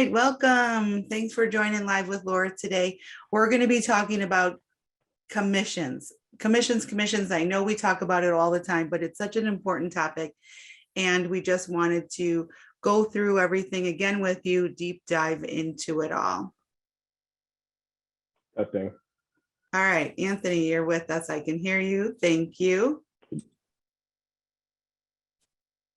right, welcome. Thanks for joining Live with Laura today. We're going to be talking about commissions. Commissions. I know we talk about it all the time, but it's such an important topic. And we just wanted to go through everything again with you, deep dive into it all. That thing. All right, Anthony, you're with us. I can hear you. Thank you.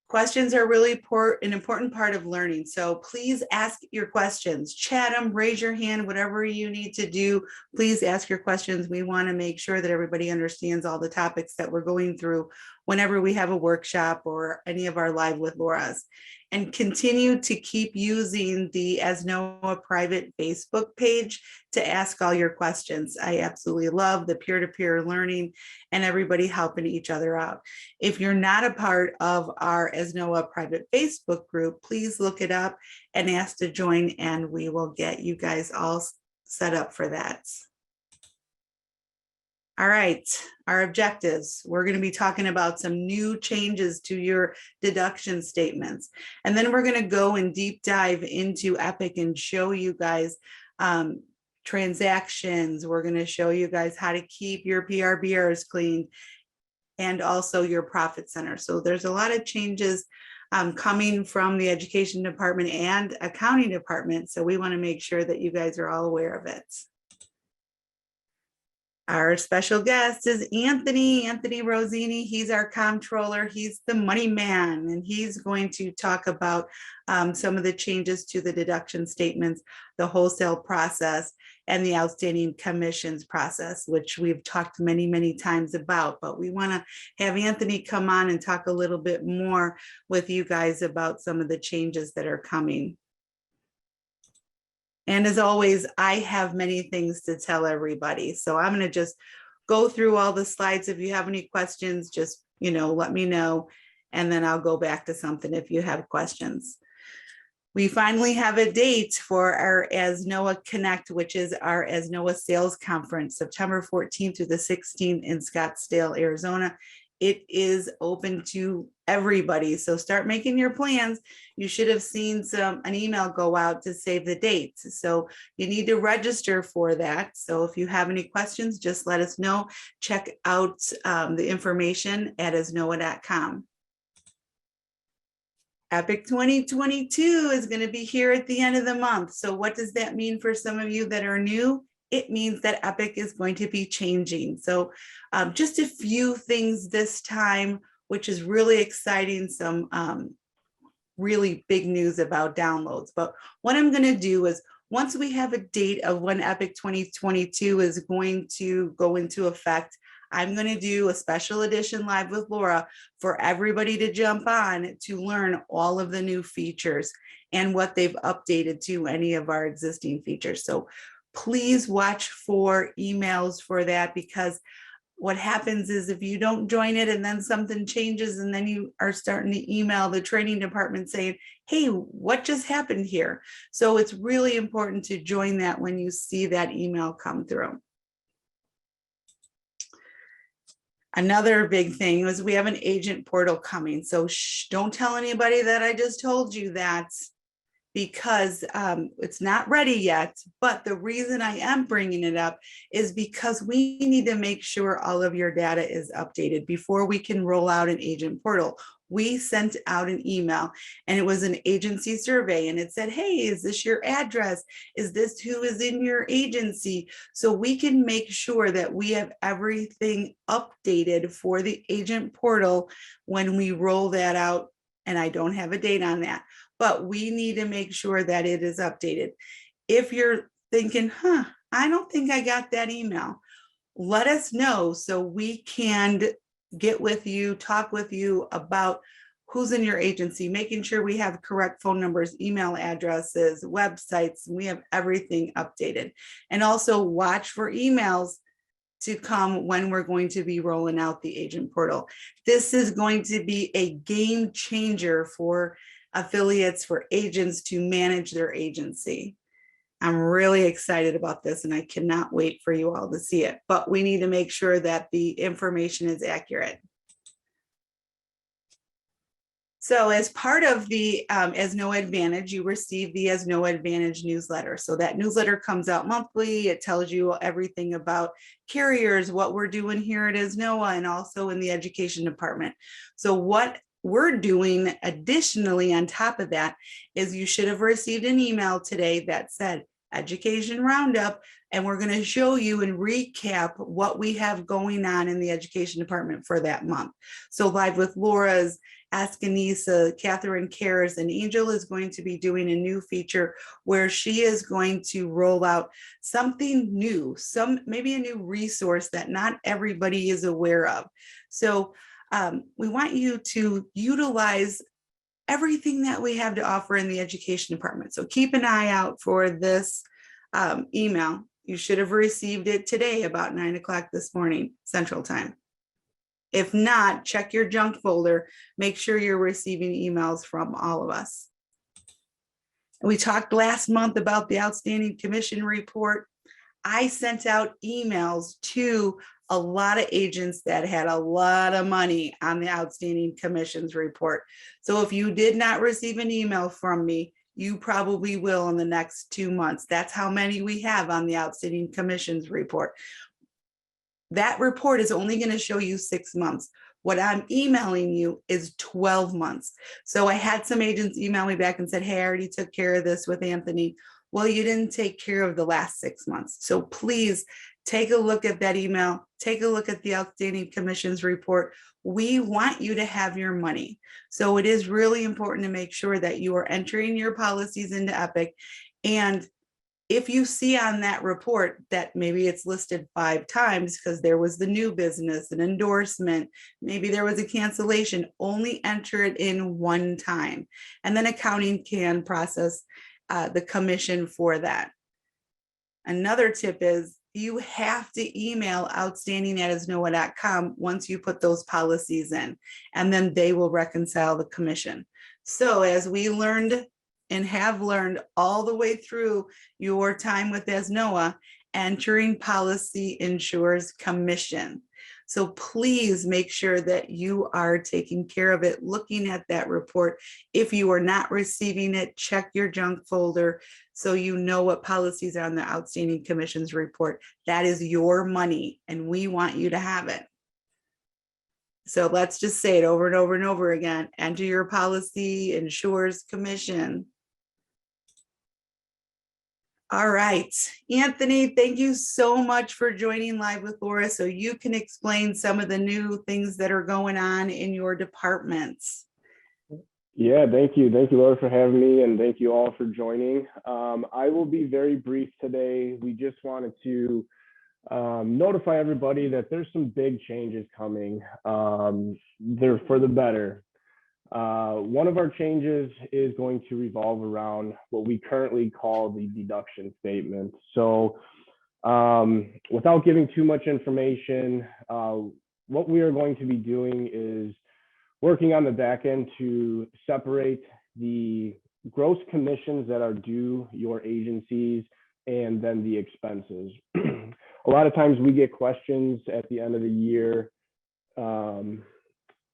Questions are really an important part of learning. So please ask your questions, chat them, raise your hand, whatever you need to do. Please ask your questions. We want to make sure that everybody understands all the topics that we're going through whenever we have a workshop or any of our Live with Laura's. And continue to keep using the As Noah private Facebook page to ask all your questions. I absolutely love the peer-to-peer learning and everybody helping each other out. If you're not a part of our As Noah private Facebook group, please look it up and ask to join, and we will get you guys all set up for that. All right, our objectives. We're going to be talking about some new changes to your deduction statements. And then we're going to go and deep dive into Epic and show you guys transactions. We're going to show you guys how to keep your PRBRs clean and also your profit center. So there's a lot of changes coming from the education department and accounting department. So we want to make sure that you guys are all aware of it. Our special guest is Anthony Rosini. He's our comptroller. He's the money man, and he's going to talk about some of the changes to the deduction statements, the wholesale process, and the outstanding commissions process, which we've talked many, many times about. But we want to have Anthony come on and talk a little bit more with you guys about some of the changes that are coming. And as always, I have many things to tell everybody. So I'm going to just go through all the slides. If you have any questions, just, let me know. And then I'll go back to something if you have questions. We finally have a date for our As Noah Connect, which is our As Noah Sales Conference, September 14th through the 16th in Scottsdale, Arizona. It is open to everybody. So start making your plans. You should have seen an email go out to save the dates. So you need to register for that. So if you have any questions, just let us know. Check out the information at asnoah.com. Epic 2022 is going to be here at the end of the month. So what does that mean for some of you that are new? It means that Epic is going to be changing. So just a few things this time, which is really exciting, some really big news about downloads. But what I'm going to do is, once we have a date of when Epic 2022 is going to go into effect, I'm going to do a special edition Live with Laura for everybody to jump on to learn all of the new features and what they've updated to any of our existing features. So please watch for emails for that, because what happens is if you don't join it and then something changes and then you are starting to email the training department saying, hey, what just happened here? So it's really important to join that when you see that email come through. Another big thing is we have an agent portal coming. So don't tell anybody that I just told you that, because it's not ready yet. But the reason I am bringing it up is because we need to make sure all of your data is updated before we can roll out an agent portal. We sent out an email, and it was an agency survey, and it said, hey, is this your address? Is this who is in your agency? So we can make sure that we have everything updated for the agent portal when we roll that out. And I don't have a date on that, but we need to make sure that it is updated. If you're thinking, I don't think I got that email, let us know so we can get with you, talk with you about who's in your agency, making sure we have correct phone numbers, email addresses, websites, and we have everything updated. And also watch for emails to come when we're going to be rolling out the agent portal. This is going to be a game changer for affiliates, for agents to manage their agency. I'm really excited about this, and I cannot wait for you all to see it, but we need to make sure that the information is accurate. So as part of the As No Advantage, you receive the As No Advantage newsletter. So that newsletter comes out monthly. It tells you everything about carriers, what we're doing here at ASNOA, and also in the education department. So what we're doing additionally on top of that is you should have received an email today that said Education Roundup, and we're going to show you and recap what we have going on in the education department for that month. So Live with Laura's, Ask Anissa, Catherine Cares, and Angel is going to be doing a new feature where she is going to roll out something new, maybe a new resource that not everybody is aware of. So we want you to utilize everything that we have to offer in the education department. So keep an eye out for this email. You should have received it today about 9 o'clock this morning, Central Time. If not, check your junk folder. Make sure you're receiving emails from all of us. We talked last month about the outstanding commission report. I sent out emails to a lot of agents that had a lot of money on the outstanding commissions report. So if you did not receive an email from me, you probably will in the next 2 months. That's how many we have on the outstanding commissions report. That report is only going to show you 6 months. What I'm emailing you is 12 months. So I had some agents email me back and said, hey, I already took care of this with Anthony. Well, you didn't take care of the last 6 months. So please take a look at that email. Take a look at the outstanding commissions report. We want you to have your money. So it is really important to make sure that you are entering your policies into Epic. And if you see on that report that maybe it's listed 5 times because there was the new business, an endorsement, maybe there was a cancellation, only enter it in 1 time. And then accounting can process the commission for that. Another tip is you have to email outstanding@asnoa.com once you put those policies in, and then they will reconcile the commission. So as we learned and have learned all the way through your time with ASNOA, entering policy ensures commission. So please make sure that you are taking care of it, looking at that report. If you are not receiving it, check your junk folder so you know what policies are on the outstanding commissions report. That is your money and we want you to have it. So let's just say it over and over and over again. Enter your policy ensures commission. All right, Anthony, thank you so much for joining Live with Laura so you can explain some of the new things that are going on in your departments. Yeah, thank you. Thank you, Laura, for having me, and thank you all for joining. I will be very brief today. We just wanted to notify everybody that there's some big changes coming. They're for the better. One of our changes is going to revolve around what we currently call the deduction statement. So without giving too much information, what we are going to be doing is working on the back end to separate the gross commissions that are due your agencies and then the expenses. A lot of times we get questions at the end of the year.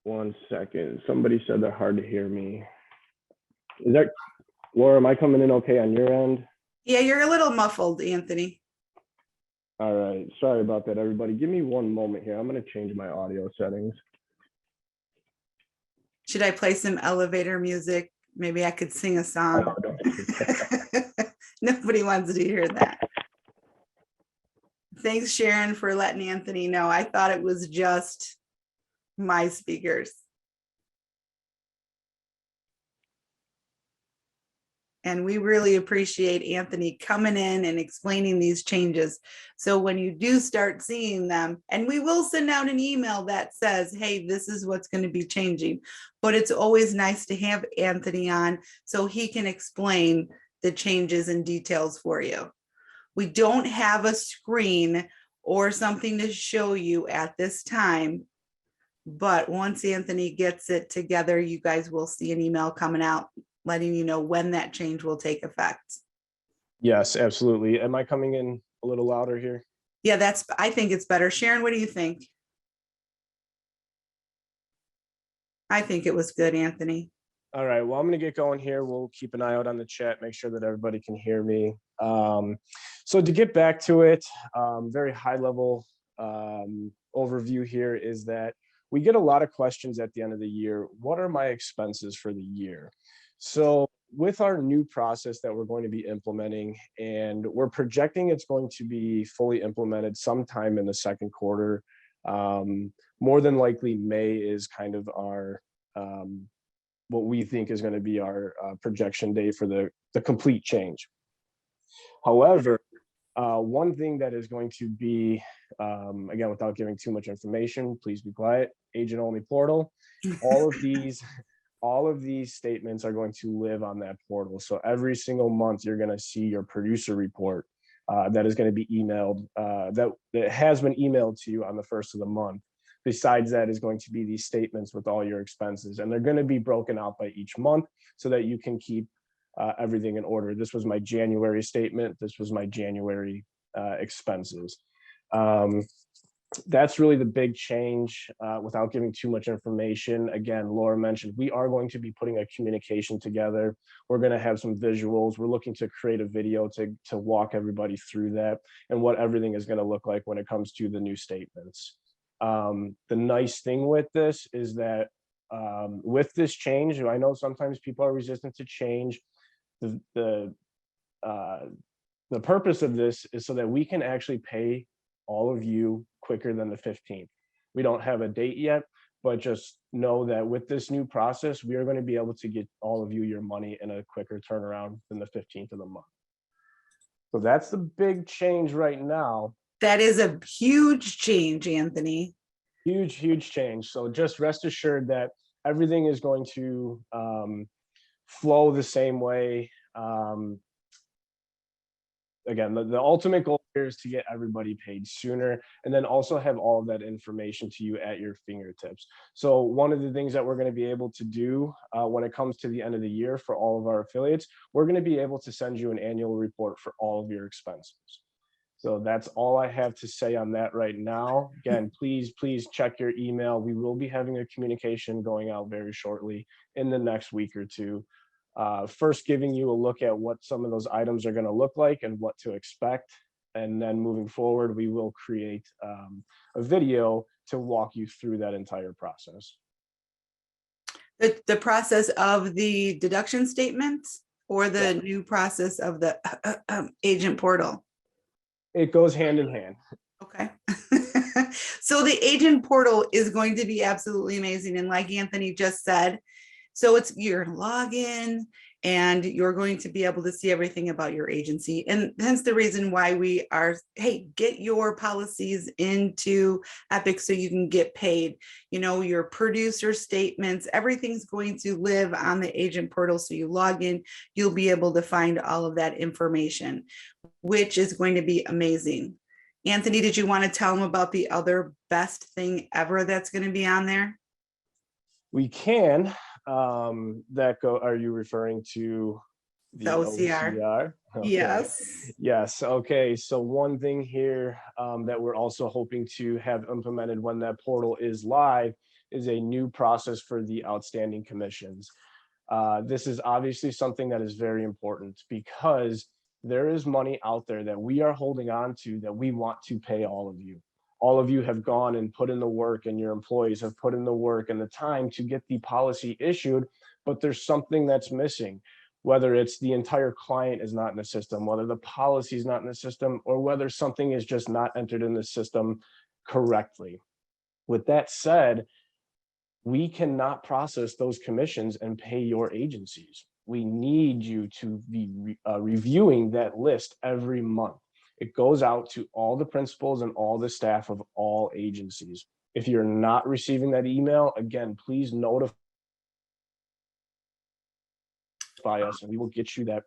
One second. Somebody said they're hard to hear me. Is that, Laura, am I coming in okay on your end? Yeah, you're a little muffled, Anthony. All right. Sorry about that, everybody. Give me one moment here. I'm going to change my audio settings. Should I play some elevator music? Maybe I could sing a song. Nobody wants to hear that. Thanks, Sharon, for letting Anthony know. I thought it was just my speakers. And we really appreciate Anthony coming in and explaining these changes. So when you do start seeing them, and we will send out an email that says, hey, this is what's going to be changing. But it's always nice to have Anthony on so he can explain the changes and details for you. We don't have a screen or something to show you at this time. But once Anthony gets it together, you guys will see an email coming out letting you know when that change will take effect. Yes, absolutely. Am I coming in a little louder here? Yeah, I think it's better. Sharon, what do you think? I think it was good, Anthony. All right, well, I'm gonna get going here. We'll keep an eye out on the chat, make sure that everybody can hear me. So to get back to it, very high level overview here is that we get a lot of questions at the end of the year. What are my expenses for the year? So with our new process that we're going to be implementing, and we're projecting it's going to be fully implemented sometime in the second quarter. More than likely May is kind of our what we think is going to be our projection date for the complete change. However, one thing that is going to be, again, without giving too much information, please be quiet, agent only portal, all of these statements are going to live on that portal. So every single month, you're going to see your producer report that is going to be emailed, that has been emailed to you on the first of the month. Besides that is going to be these statements with all your expenses, and they're going to be broken out by each month so that you can keep everything in order. This was my January statement. This was my January expenses. That's really the big change. Without giving too much information, again, Laura mentioned we are going to be putting a communication together. We're going to have some visuals. We're looking to create a video to walk everybody through that and what everything is going to look like when it comes to the new statements. The nice thing with this is that with this change, I know sometimes people are resistant to change. The purpose of this is so that we can actually pay all of you quicker than the 15th. We don't have a date yet, but just know that with this new process, we are going to be able to get all of you your money in a quicker turnaround than the 15th of the month. So that's the big change right now. That is a huge change, Anthony. Huge change. So just rest assured that everything is going to flow the same way. Again, the ultimate goal here is to get everybody paid sooner, and then also have all of that information to you at your fingertips. So one of the things that we're going to be able to do when it comes to the end of the year for all of our affiliates, we're going to be able to send you an annual report for all of your expenses. So that's all I have to say on that right now. Again, please check your email. We will be having a communication going out very shortly in the next week or two. First giving you a look at what some of those items are going to look like and what to expect. And then moving forward, we will create a video to walk you through that entire process. The process of the deduction statements or the new process of the agent portal? It goes hand in hand. Okay. So the agent portal is going to be absolutely amazing. And like Anthony just said, so it's your login and you're going to be able to see everything about your agency. And hence the reason why we are, hey, get your policies into Epic so you can get paid. You know, your producer statements, everything's going to live on the agent portal. So you log in, you'll be able to find all of that information, which is going to be amazing. Anthony, did you want to tell them about the other best thing ever that's going to be on there? We can. Are you referring to the OCR? Okay. Yes. Okay. So one thing here that we're also hoping to have implemented when that portal is live is a new process for the outstanding commissions. This is obviously something that is very important because there is money out there that we are holding on to that we want to pay all of you. All of you have gone and put in the work, and your employees have put in the work and the time to get the policy issued, but there's something that's missing, whether it's the entire client is not in the system, whether the policy is not in the system, or whether something is just not entered in the system correctly. With that said, we cannot process those commissions and pay your agencies. We need you to be reviewing that list every month. It goes out to all the principals and all the staff of all agencies. If you're not receiving that email, again, please notify us and we will get you that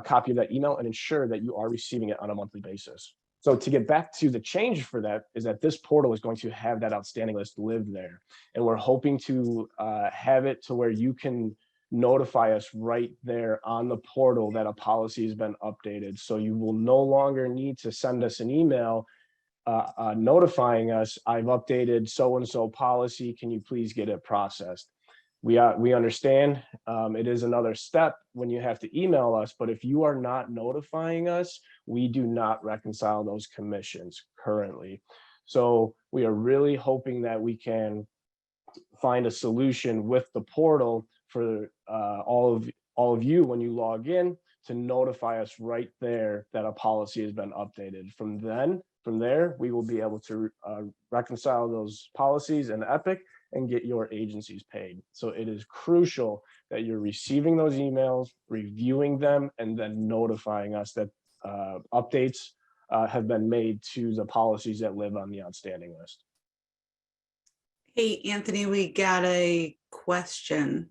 copy of that email and ensure that you are receiving it on a monthly basis. So to get back to the change for that is that this portal is going to have that outstanding list live there. And we're hoping to have it to where you can notify us right there on the portal that a policy has been updated. So you will no longer need to send us an email notifying us, I've updated so-and-so policy, can you please get it processed? we understand it is another step when you have to email us, but if you are not notifying us, we do not reconcile those commissions currently. So we are really hoping that we can find a solution with the portal for all of you when you log in to notify us right there that a policy has been updated. From there, we will be able to reconcile those policies in Epic and get your agencies paid. So it is crucial that you're receiving those emails, reviewing them, and then notifying us that updates have been made to the policies that live on the outstanding list. Hey, Anthony, we got a question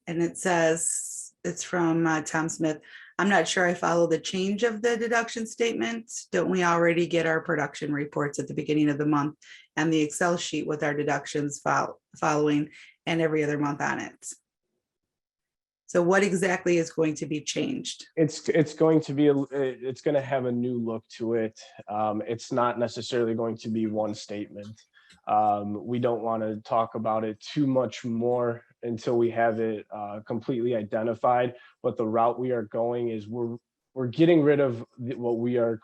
and it says, it's from Tom Smith. I'm not sure I follow the change of the deduction statement. Don't we already get our production reports at the beginning of the month and the Excel sheet with our deductions following and every other month on it? So what exactly is going to be changed? It's going to have a new look to it. It's not necessarily going to be one statement. We don't want to talk about it too much more until we have it completely identified. But the route we are going is we're getting rid of what we are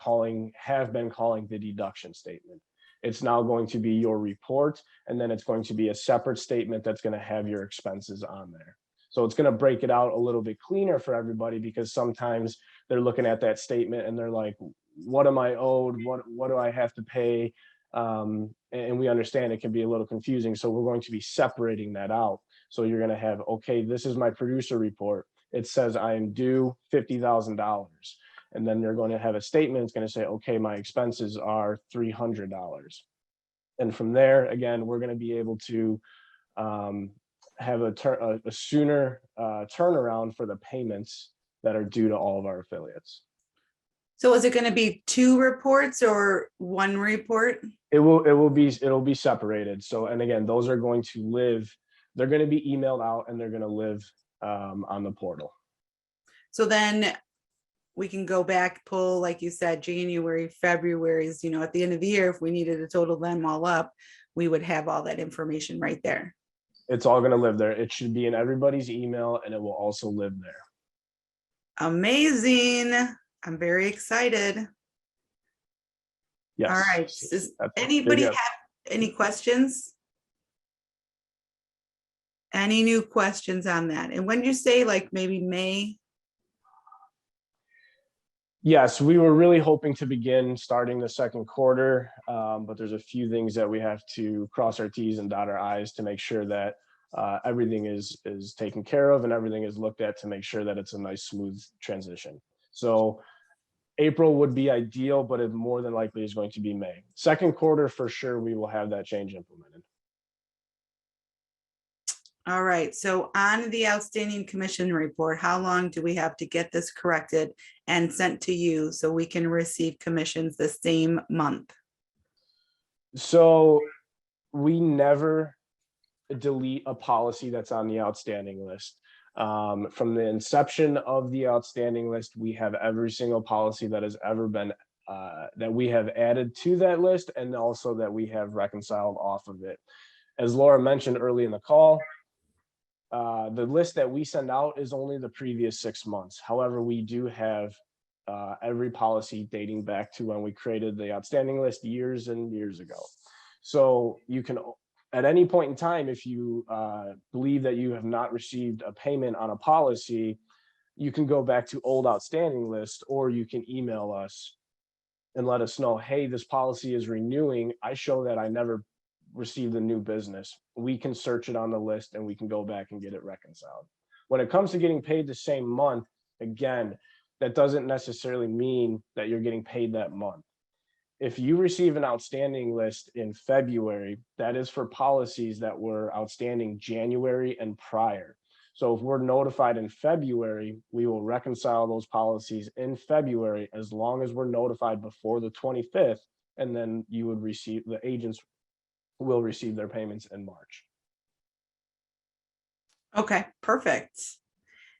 have been calling the deduction statement. It's now going to be your report, and then it's going to be a separate statement that's going to have your expenses on there. So it's going to break it out a little bit cleaner for everybody, because sometimes they're looking at that statement and they're like, what am I owed? What do I have to pay? And we understand it can be a little confusing. So we're going to be separating that out. So you're going to have, okay, this is my producer report. It says I am due $50,000. And then they're going to have a statement. It's going to say, okay, my expenses are $300. And from there, again, we're going to be able to have a sooner turnaround for the payments that are due to all of our affiliates. So is it going to be 2 reports or 1 report? It'll be separated. So, and again, those are going to live, they're going to be emailed out and they're going to live on the portal. So then we can go back, pull, like you said, January, February's, at the end of the year, if we needed to total them all up, we would have all that information right there. It's all going to live there. It should be in everybody's email, and it will also live there. Amazing. I'm very excited. Yes. All right. Does anybody have any questions? Any new questions on that? And when you say like maybe May? Yes, we were really hoping to begin starting the second quarter, but there's a few things that we have to cross our T's and dot our I's to make sure that everything is taken care of and everything is looked at to make sure that it's a nice, smooth transition. So April would be ideal, but it more than likely is going to be May. Second quarter, for sure, we will have that change implemented. All right, so on the outstanding commission report, how long do we have to get this corrected and sent to you so we can receive commissions the same month? So we never delete a policy that's on the outstanding list. From the inception of the outstanding list, we have every single policy that has ever been that we have added to that list, and also that we have reconciled off of it. As Laura mentioned early in the call, the list that we send out is only the previous 6 months. However, we do have every policy dating back to when we created the outstanding list years and years ago. So you can, at any point in time, if you believe that you have not received a payment on a policy, you can go back to old outstanding list, or you can email us and let us know, hey, this policy is renewing. I show that I never received the new business. We can search it on the list and we can go back and get it reconciled. When it comes to getting paid the same month, again, that doesn't necessarily mean that you're getting paid that month. If you receive an outstanding list in February, that is for policies that were outstanding January and prior. So if we're notified in February, we will reconcile those policies in February, as long as we're notified before the 25th, and then you would receive, the agents will receive their payments in March. Okay, perfect.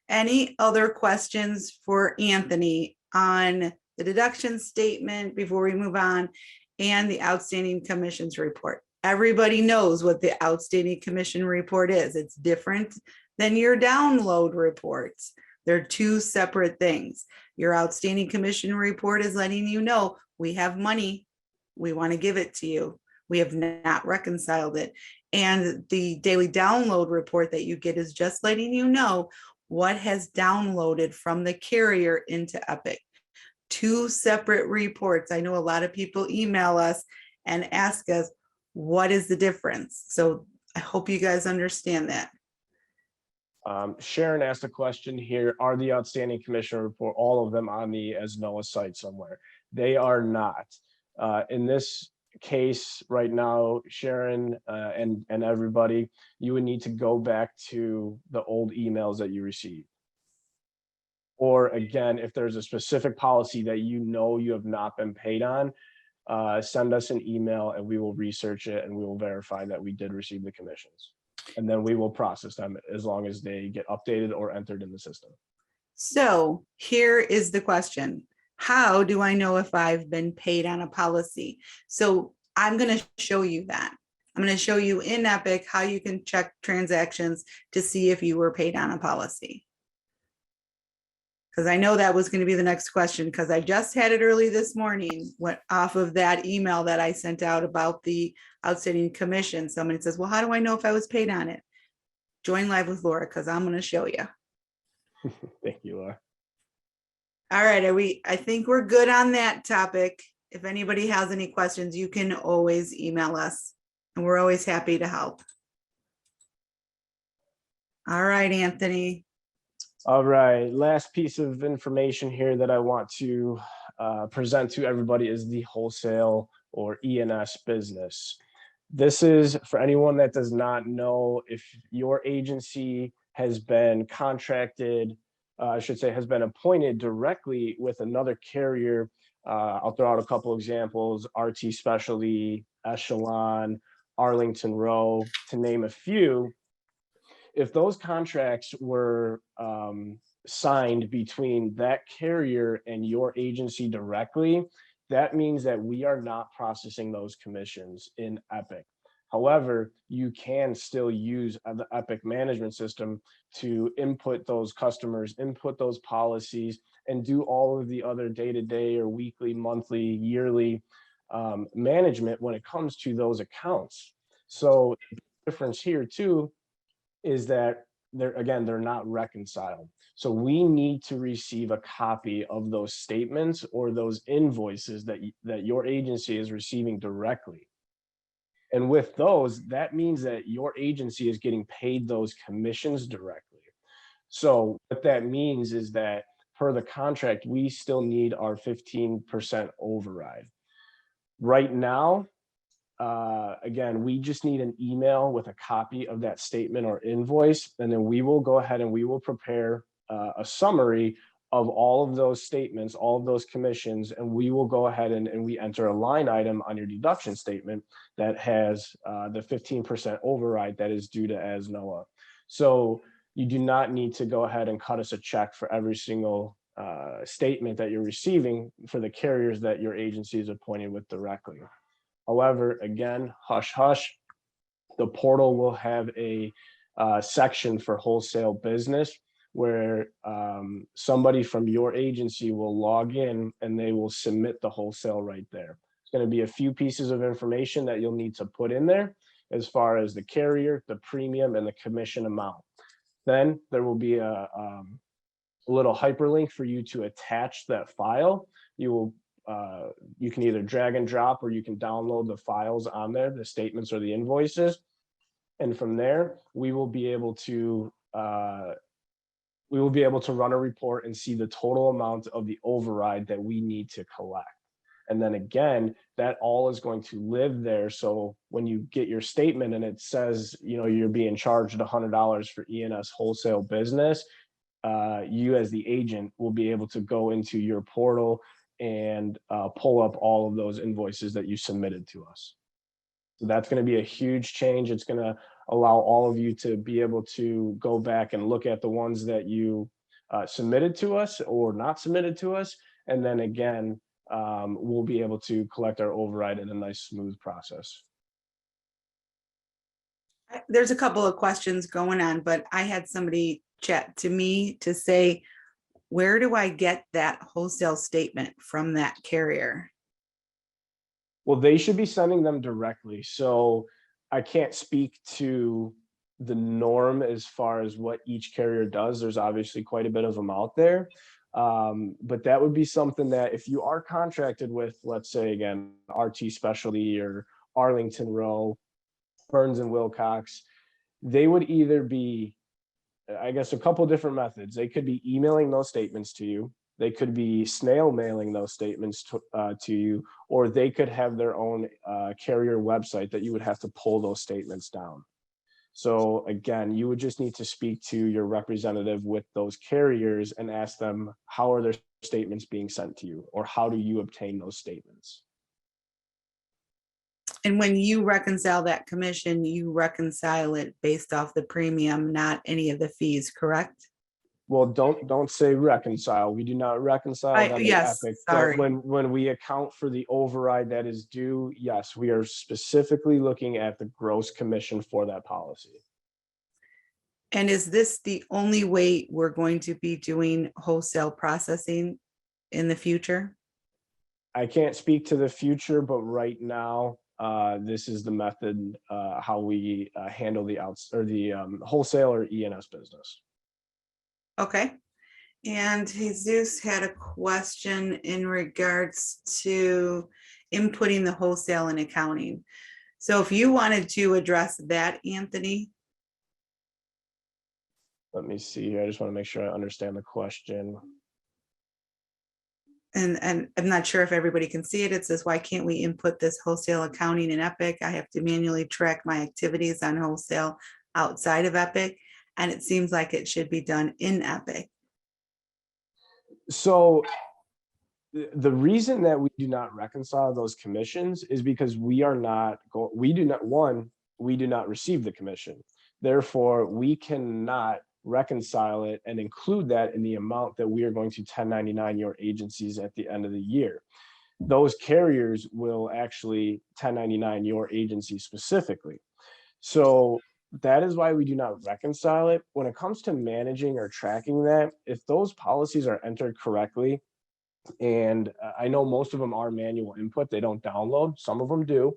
Any other questions for Anthony on the deduction statement before we move on, and the outstanding commissions report? Everybody knows what the outstanding commission report is. It's different than your download reports. They're two separate things. Your outstanding commission report is letting you know we have money. We want to give it to you. We have not reconciled it. And the daily download report that you get is just letting you know what has downloaded from the carrier into Epic. Two separate reports. I know a lot of people email us and ask us, what is the difference? So I hope you guys understand that. Sharon asked a question here. Are the outstanding commission report, all of them on the AsNOA site somewhere? They are not. In this case right now, Sharon and everybody, you would need to go back to the old emails that you received. Or again, if there's a specific policy that you know you have not been paid on, send us an email and we will research it and we will verify that we did receive the commissions. And then we will process them as long as they get updated or entered in the system. So here is the question. How do I know if I've been paid on a policy? So I'm going to show you that. I'm going to show you in Epic how you can check transactions to see if you were paid on a policy. Because I know that was going to be the next question, because I just had it early this morning, went off of that email that I sent out about the outstanding commission. Somebody says, well, how do I know if I was paid on it? Join live with Laura, because I'm going to show you. Thank you, Laura. All right, I think we're good on that topic. If anybody has any questions, you can always email us, and we're always happy to help. All right, Anthony. All right, last piece of information here that I want to present to everybody is the wholesale or E&S business. This is for anyone that does not know, if your agency has been contracted, I should say has been appointed directly with another carrier. I'll throw out a couple examples: RT Specialty, Echelon, Arlington Row, to name a few. If those contracts were signed between that carrier and your agency directly, that means that we are not processing those commissions in Epic. However, you can still use the Epic management system to input those customers, input those policies, and do all of the other day-to-day or weekly, monthly, yearly management when it comes to those accounts. So the difference here too is that they're not reconciled. So we need to receive a copy of those statements or those invoices that your agency is receiving directly. And with those, that means that your agency is getting paid those commissions directly. So what that means is that per the contract, we still need our 15% override. Right now, again, we just need an email with a copy of that statement or invoice, and then we will go ahead and we will prepare a summary of all of those statements, all of those commissions, and we will go ahead and we enter a line item on your deduction statement that has the 15% override that is due to AsNOA. So you do not need to go ahead and cut us a check for every single statement that you're receiving for the carriers that your agency is appointed with directly. However, again, hush, hush, the portal will have a section for wholesale business where somebody from your agency will log in and they will submit the wholesale right there. It's going to be a few pieces of information that you'll need to put in there as far as the carrier, the premium, and the commission amount. Then there will be a little hyperlink for you to attach that file. You can either drag and drop or you can download the files on there, the statements or the invoices. And from there, we will be able to run a report and see the total amount of the override that we need to collect. And then again, that all is going to live there. So when you get your statement and it says, you're being charged $100 for E&S wholesale business, you as the agent will be able to go into your portal and pull up all of those invoices that you submitted to us. So that's going to be a huge change. It's going to allow all of you to be able to go back and look at the ones that you submitted to us or not submitted to us. And then again, we'll be able to collect our override in a nice, smooth process. There's a couple of questions going on, but I had somebody chat to me to say, where do I get that wholesale statement from that carrier? Well, they should be sending them directly. So I can't speak to the norm as far as what each carrier does. There's obviously quite a bit of them out there. But that would be something that if you are contracted with, let's say again, RT Specialty or Arlington Row, Burns and Wilcox, they would either be, I guess, a couple different methods. They could be emailing those statements to you. They could be snail mailing those statements to you, or they could have their own carrier website that you would have to pull those statements down. So again, you would just need to speak to your representative with those carriers and ask them, how are their statements being sent to you, or how do you obtain those statements? And when you reconcile that commission, you reconcile it based off the premium, not any of the fees, correct? Well, don't say reconcile. We do not reconcile them in Yes, Epic. sorry. But when we account for the override that is due, yes, we are specifically looking at the gross commission for that policy. And is this the only way we're going to be doing wholesale processing in the future? I can't speak to the future, but right now, this is the method how we handle the wholesale or E&S business. Okay. And Jesus had a question in regards to inputting the wholesale and accounting. So if you wanted to address that, Anthony. Let me see here. I just want to make sure I understand the question. And I'm not sure if everybody can see it. It says, why can't we input this wholesale accounting in Epic? I have to manually track my activities on wholesale outside of Epic. And it seems like it should be done in Epic. So the reason that we do not reconcile those commissions is because we do not receive the commission. Therefore, we cannot reconcile it and include that in the amount that we are going to 1099 your agencies at the end of the year. Those carriers will actually 1099 your agency specifically. So that is why we do not reconcile it. When it comes to managing or tracking that, if those policies are entered correctly, and I know most of them are manual input, they don't download, some of them do.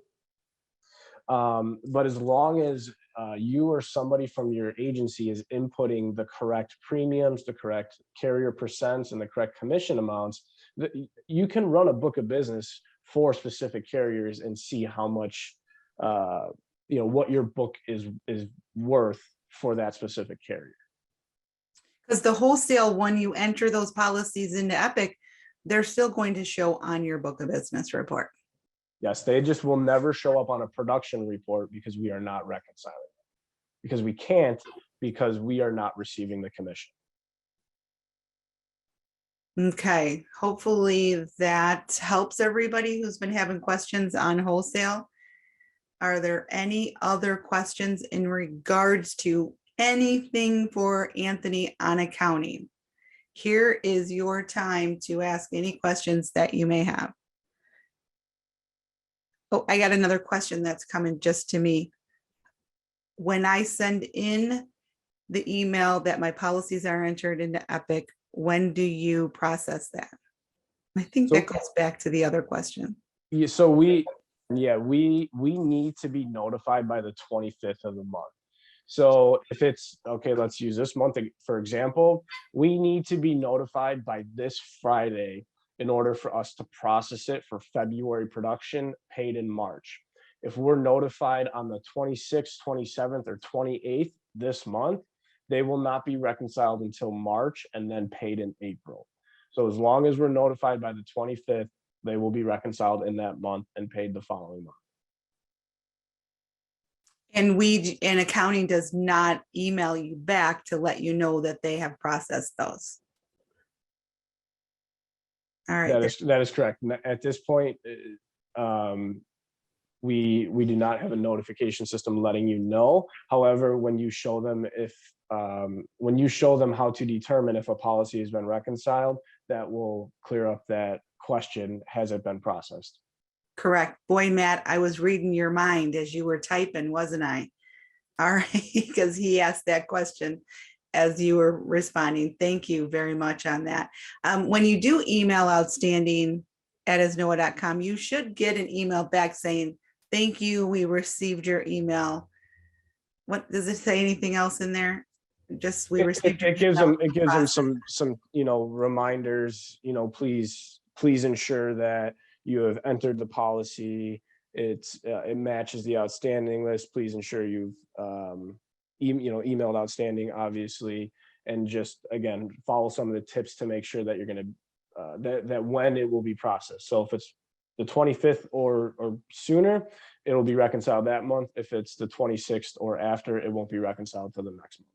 But as long as you or somebody from your agency is inputting the correct premiums, the correct carrier percents, and the correct commission amounts, you can run a book of business for specific carriers and see how much what your book is worth for that specific carrier. Because the wholesale, when you enter those policies into Epic, they're still going to show on your book of business report. Yes, they just will never show up on a production report because we are not reconciling it. Because we can't, because we are not receiving the commission. Okay, hopefully that helps everybody who's been having questions on wholesale. Are there any other questions in regards to anything for Anthony on accounting? Here is your time to ask any questions that you may have. Oh, I got another question that's coming just to me. When I send in the email that my policies are entered into Epic, when do you process that? I think that goes back to the other question. Yeah, so we need to be notified by the 25th of the month. So if it's okay, let's use this month for example, we need to be notified by this Friday in order for us to process it for February production paid in March. If we're notified on the 26th, 27th, or 28th this month, they will not be reconciled until March and then paid in April. So as long as we're notified by the 25th, they will be reconciled in that month and paid the following month. And accounting does not email you back to let you know that they have processed those. All right. That is correct. At this point, we do not have a notification system letting you know. However, when you show them how to determine if a policy has been reconciled, that will clear up that question: has it been processed? Correct. Boy, Matt, I was reading your mind as you were typing, wasn't I? All right, because he asked that question as you were responding. Thank you very much on that. When you do email outstanding@isnoa.com, you should get an email back saying, thank you, we received your email. What, does it say anything else in there? Just we received your It gives email them process. some reminders, please ensure that you have entered the policy. It matches the outstanding list. Please ensure you've emailed outstanding, obviously, and just again follow some of the tips to make sure that you're going to that when it will be processed. So if it's the 25th or sooner, it'll be reconciled that month. If it's the 26th or after, it won't be reconciled till the next month.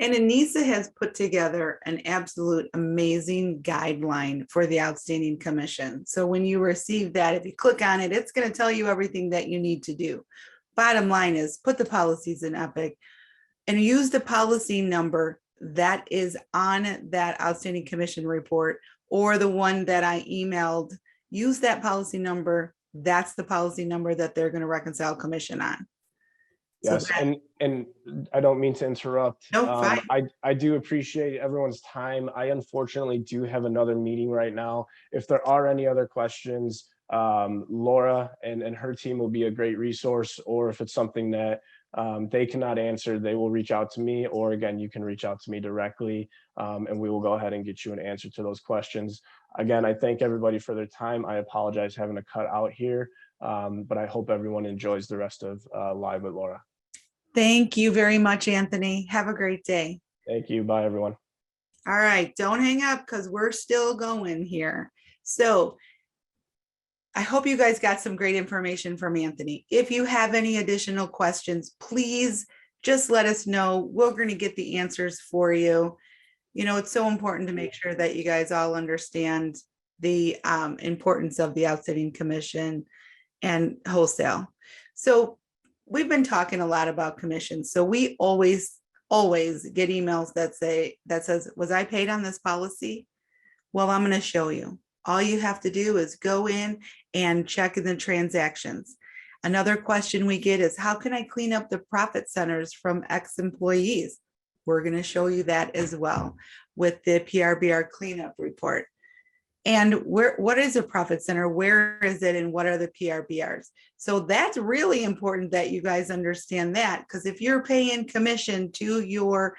And Anissa has put together an absolute amazing guideline for the outstanding commission. So when you receive that, if you click on it, it's going to tell you everything that you need to do. Bottom line is put the policies in Epic and use the policy number that is on that outstanding commission report or the one that I emailed. Use that policy number. That's the policy number that they're going to reconcile commission on. Yes, and I don't mean to interrupt. No, fine. I do appreciate everyone's time. I unfortunately do have another meeting right now. If there are any other questions, Laura and her team will be a great resource, or if it's something that they cannot answer, they will reach out to me, or again, you can reach out to me directly, and we will go ahead and get you an answer to those questions. Again, I thank everybody for their time. I apologize having to cut out here, but I hope everyone enjoys the rest of Live with Laura. Thank you very much, Anthony. Have a great day. Thank you. Bye, everyone. All right, don't hang up because we're still going here. So I hope you guys got some great information from Anthony. If you have any additional questions, please just let us know. We're going to get the answers for you. It's so important to make sure that you guys all understand the importance of the outstanding commission and wholesale. So we've been talking a lot about commissions. So we always get emails that says, was I paid on this policy? Well, I'm going to show you. All you have to do is go in and check in the transactions. Another question we get is, how can I clean up the profit centers from ex-employees? We're going to show you that as well with the PRBR cleanup report. And what is a profit center? Where is it? And what are the PRBRs? So that's really important that you guys understand that, because if you're paying commission to your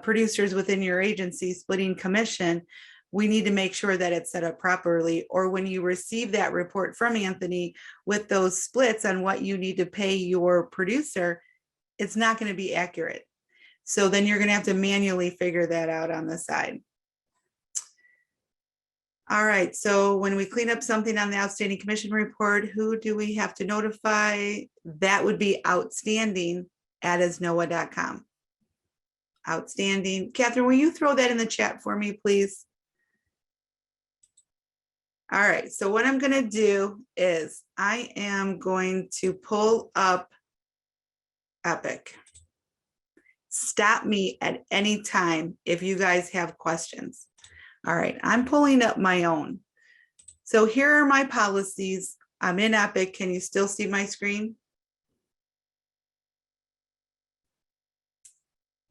producers within your agency, splitting commission, we need to make sure that it's set up properly. Or when you receive that report from Anthony with those splits on what you need to pay your producer, it's not going to be accurate. So then you're going to have to manually figure that out on the side. All right, so when we clean up something on the outstanding commission report, who do we have to notify? That would be outstanding@isnoa.com. Outstanding. Catherine, will you throw that in the chat for me, please? All right, so what I'm going to do is I am going to pull up Epic. Stop me at any time if you guys have questions. All right, I'm pulling up my own. So here are my policies. I'm in Epic. Can you still see my screen?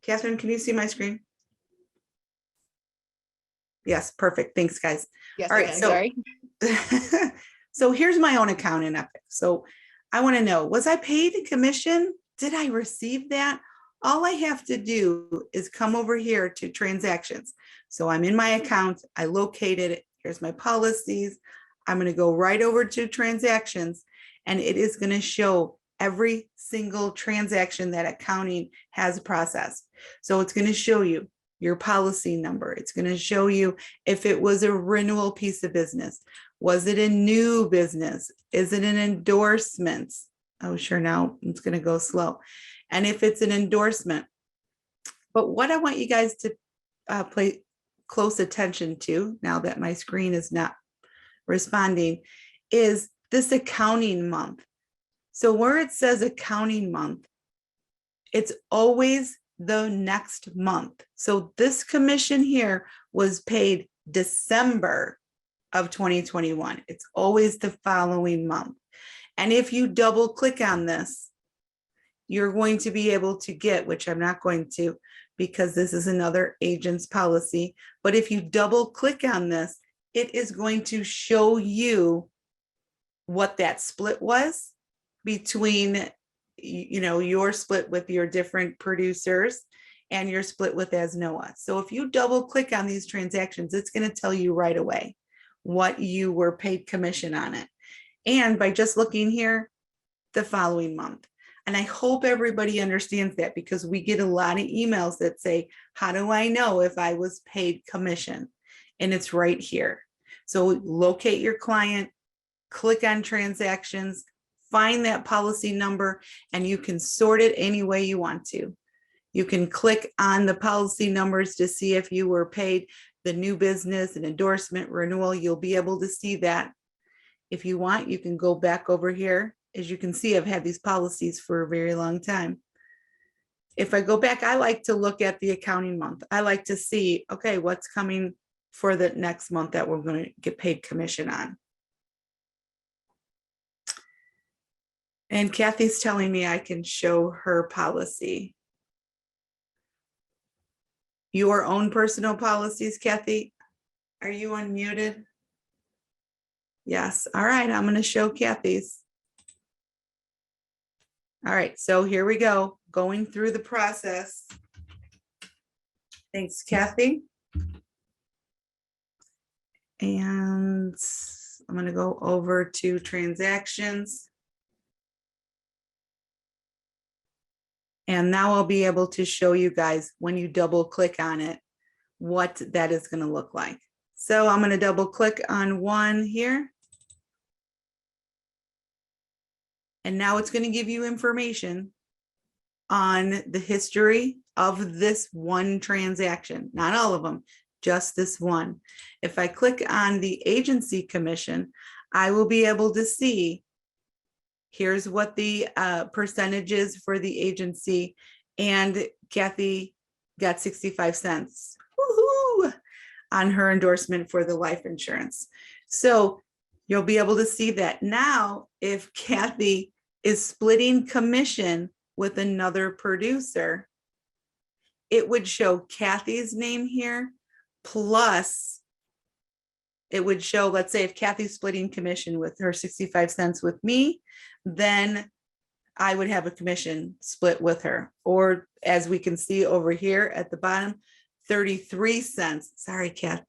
Catherine, can you see my screen? Yes, perfect. Thanks, guys. Yes, All right, sorry. So here's my own account in Epic. So I want to know, was I paid a commission? Did I receive that? All I have to do is come over here to transactions. So I'm in my account, I located it. Here's my policies. I'm going to go right over to transactions, and it is going to show every single transaction that accounting has processed. So it's going to show you your policy number. It's going to show you if it was a renewal piece of business. Was it a new business? Is it an endorsement? Oh, sure, now it's going to go slow. And if it's an endorsement. But what I want you guys to pay close attention to, now that my screen is not responding, is this accounting month. So where it says accounting month, it's always the next month. So this commission here was paid December of 2021. It's always the following month. And if you double click on this, you're going to be able to get, which I'm not going to, because this is another agent's policy. But if you double click on this, it is going to show you what that split was between, your split with your different producers and your split with Asnoa. So if you double click on these transactions, it's going to tell you right away what you were paid commission on it. And by just looking here, the following month. And I hope everybody understands that, because we get a lot of emails that say, how do I know if I was paid commission? And it's right here. So locate your client, click on transactions, find that policy number, and you can sort it any way you want to. You can click on the policy numbers to see if you were paid the new business, an endorsement, renewal. You'll be able to see that. If you want, you can go back over here. As you can see, I've had these policies for a very long time. If I go back, I like to look at the accounting month. I like to see, okay, what's coming for the next month that we're going to get paid commission on. And Kathy's telling me I can show her policy. Your own personal policies, Kathy? Are you unmuted? Yes. All right. I'm going to show Kathy's. All right. So here we go. Going through the process. Thanks, Kathy. And I'm going to go over to transactions. And now I'll be able to show you guys, when you double click on it, what that is going to look like. So I'm going to double click on one here. And now it's going to give you information on the history of this one transaction, not all of them, just this one. If I click on the agency commission, I will be able to see, here's what the percentage is for the agency, and Kathy got 65 cents woohoo, on her endorsement for the life insurance. So you'll be able to see that. Now, if Kathy is splitting commission with another producer, it would show Kathy's name here, plus it would show, let's say if Kathy's splitting commission with her 65 cents with me, then I would have a commission split with her. Or as we can see over here at the bottom, 33 cents. Sorry, Kath.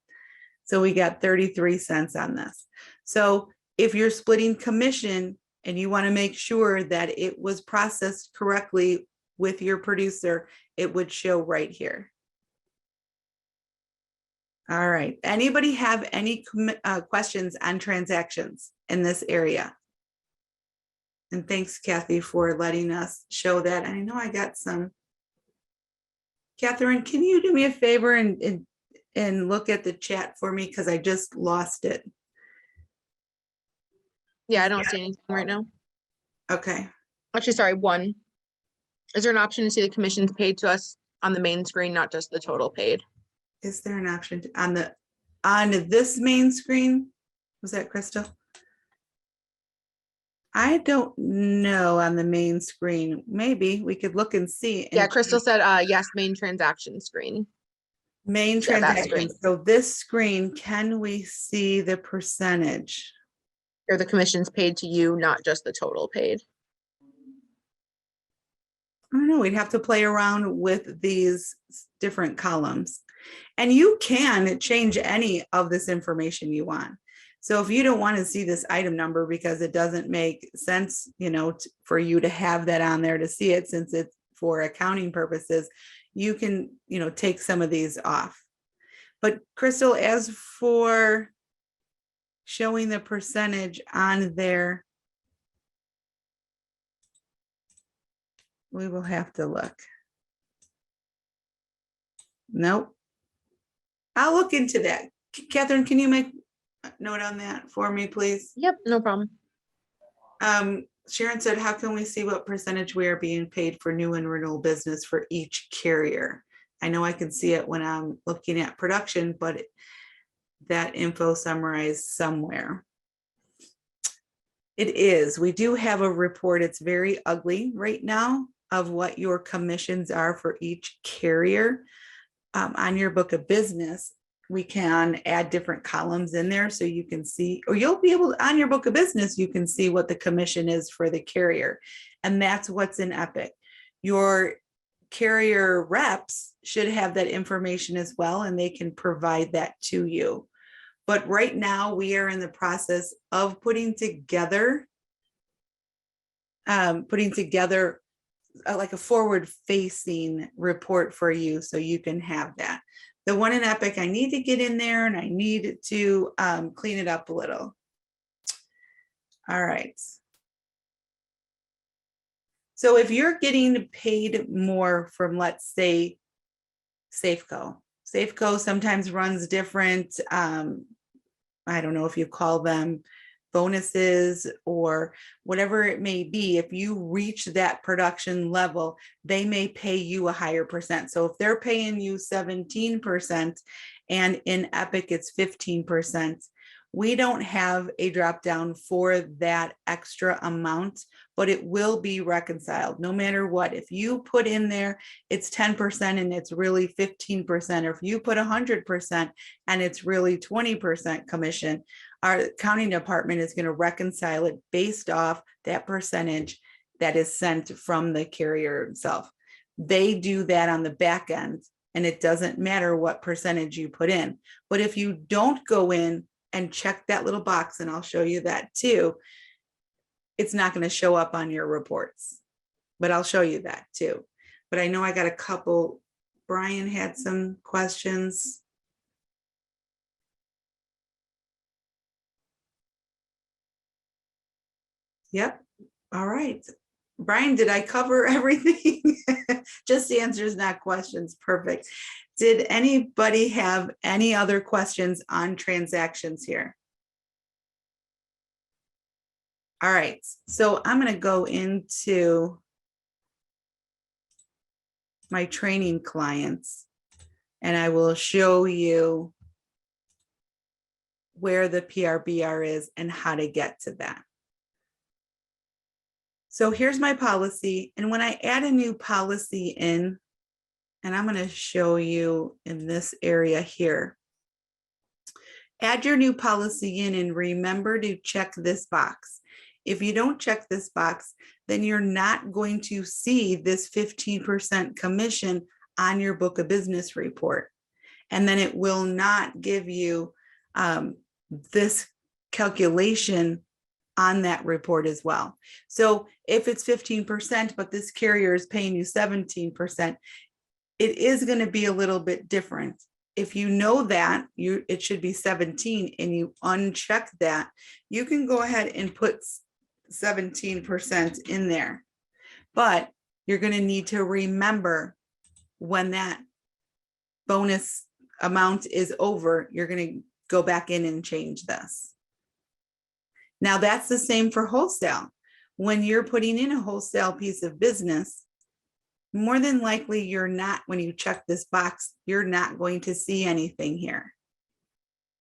So we got 33 cents on this. So if you're splitting commission and you want to make sure that it was processed correctly with your producer, it would show right here. All right. Anybody have any questions on transactions in this area? And thanks, Kathy, for letting us show that. I know I got some. Catherine, can you do me a favor and look at the chat for me? Because I just lost it. Yeah, I don't see anything right now. Okay. Actually, sorry, one. Is there an option to see the commissions paid to us on the main screen, not just the total paid? Is there an option on this main screen? Was that Crystal? I don't know on the main screen. Maybe we could look and see. Yeah, Crystal said, yes, main transaction screen. Main Yeah, that transaction. screen. So this screen, can we see the percentage? Or the commissions paid to you, not just the total paid. I don't know. We'd have to play around with these different columns. And you can change any of this information you want. So if you don't want to see this item number because it doesn't make sense, for you to have that on there to see it, since it's for accounting purposes, you can, take some of these off. But Crystal, as for showing the percentage on there, we will have to look. Nope. I'll look into that. Catherine, can you make a note on that for me, please? Yep, no problem. Sharon said, how can we see what percentage we are being paid for new and renewal business for each carrier? I know I can see it when I'm looking at production, but that info summarized somewhere. It is. We do have a report. It's very ugly right now. of what your commissions are for each carrier on your book of business, we can add different columns in there so you can see, or you'll be able, on your book of business, you can see what the commission is for the carrier. And that's what's in Epic. Your carrier reps should have that information as well, and they can provide that to you. But right now we are in the process of putting together like a forward facing report for you so you can have that. The one in Epic, I need to get in there and I need to clean it up a little. All right. So if you're getting paid more from, let's say, Safeco. Safeco sometimes runs different, I don't know if you call them bonuses or whatever it may be. If you reach that production level, they may pay you a higher percent. So if they're paying you 17% and in Epic it's 15%, we don't have a drop down for that extra amount, but it will be reconciled no matter what. If you put in there, it's 10% and it's really 15%, or if you put 100% and it's really 20% commission, our accounting department is going to reconcile it based off that percentage that is sent from the carrier itself. They do that on the back end, and it doesn't matter what percentage you put in. But if you don't go in and check that little box, and I'll show you that too, it's not going to show up on your reports, but I'll show you that too. But I know I got a couple. Brian had some questions. Yep. All right. Brian, did I cover everything? Just the answers, not questions. Perfect. Did anybody have any other questions on transactions here? All right. So I'm going to go into my training clients and I will show you where the PRBR is and how to get to that. So here's my policy. And when I add a new policy in, and I'm going to show you in this area here, add your new policy in and remember to check this box. If you don't check this box, then you're not going to see this 15% commission on your book of business report. And then it will not give you this calculation on that report as well. So if it's 15%, but this carrier is paying you 17%, it is going to be a little bit different. If you know that it should be 17 and you uncheck that, you can go ahead and put 17% in there. But you're going to need to remember when that bonus amount is over, you're going to go back in and change this. Now that's the same for wholesale. When you're putting in a wholesale piece of business, more than likely you're not, when you check this box, you're not going to see anything here.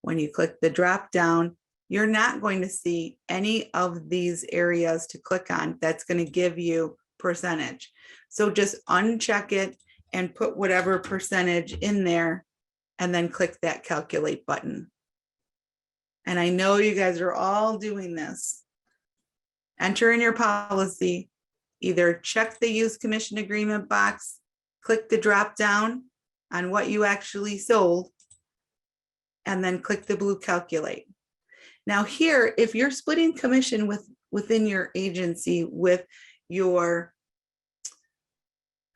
When you click the drop down, you're not going to see any of these areas to click on that's going to give you percentage. So just uncheck it and put whatever percentage in there and then click that calculate button. And I know you guys are all doing this. Enter in your policy, either check the use commission agreement box, click the drop down on what you actually sold, and then click the blue calculate. Now here, if you're splitting commission within your agency with your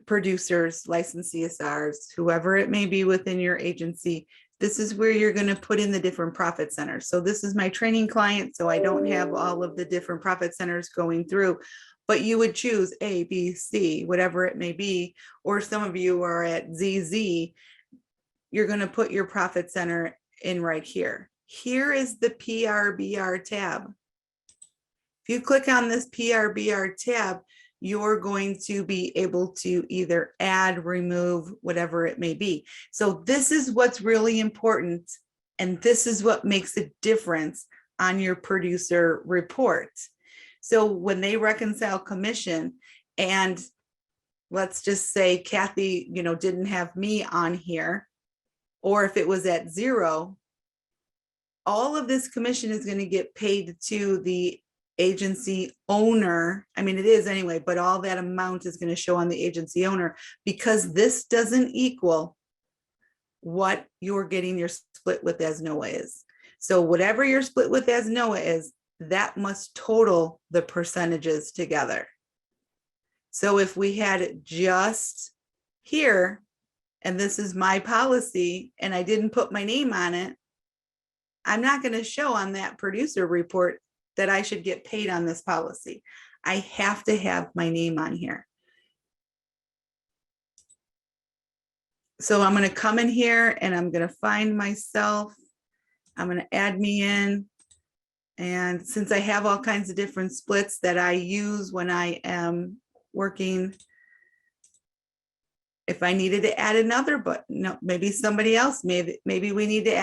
producers, licensed CSRs, whoever it may be within your agency, this is where you're going to put in the different profit centers. So this is my training client, so I don't have all of the different profit centers going through, but you would choose A, B, C, whatever it may be, or some of you are at ZZ, you're going to put your profit center in right here. Here is the PRBR tab. If you click on this PRBR tab, you're going to be able to either add, remove, whatever it may be. So this is what's really important. And this is what makes a difference on your producer report. So when they reconcile commission and let's just say Kathy, didn't have me on here, or if it was at 0, all of this commission is going to get paid to the agency owner. I mean, it is anyway, but all that amount is going to show on the agency owner, because this doesn't equal what you're getting your split with as NOAA is. So whatever your split with as NOAA is, that must total the percentages together. So if we had it just here, and this is my policy, and I didn't put my name on it, I'm not going to show on that producer report that I should get paid on this policy. I have to have my name on here. So I'm going to come in here and I'm going to find myself. I'm going to add me in. And since I have all kinds of different splits that I use when I am working, if I needed to add another, but no, maybe somebody else, maybe we need to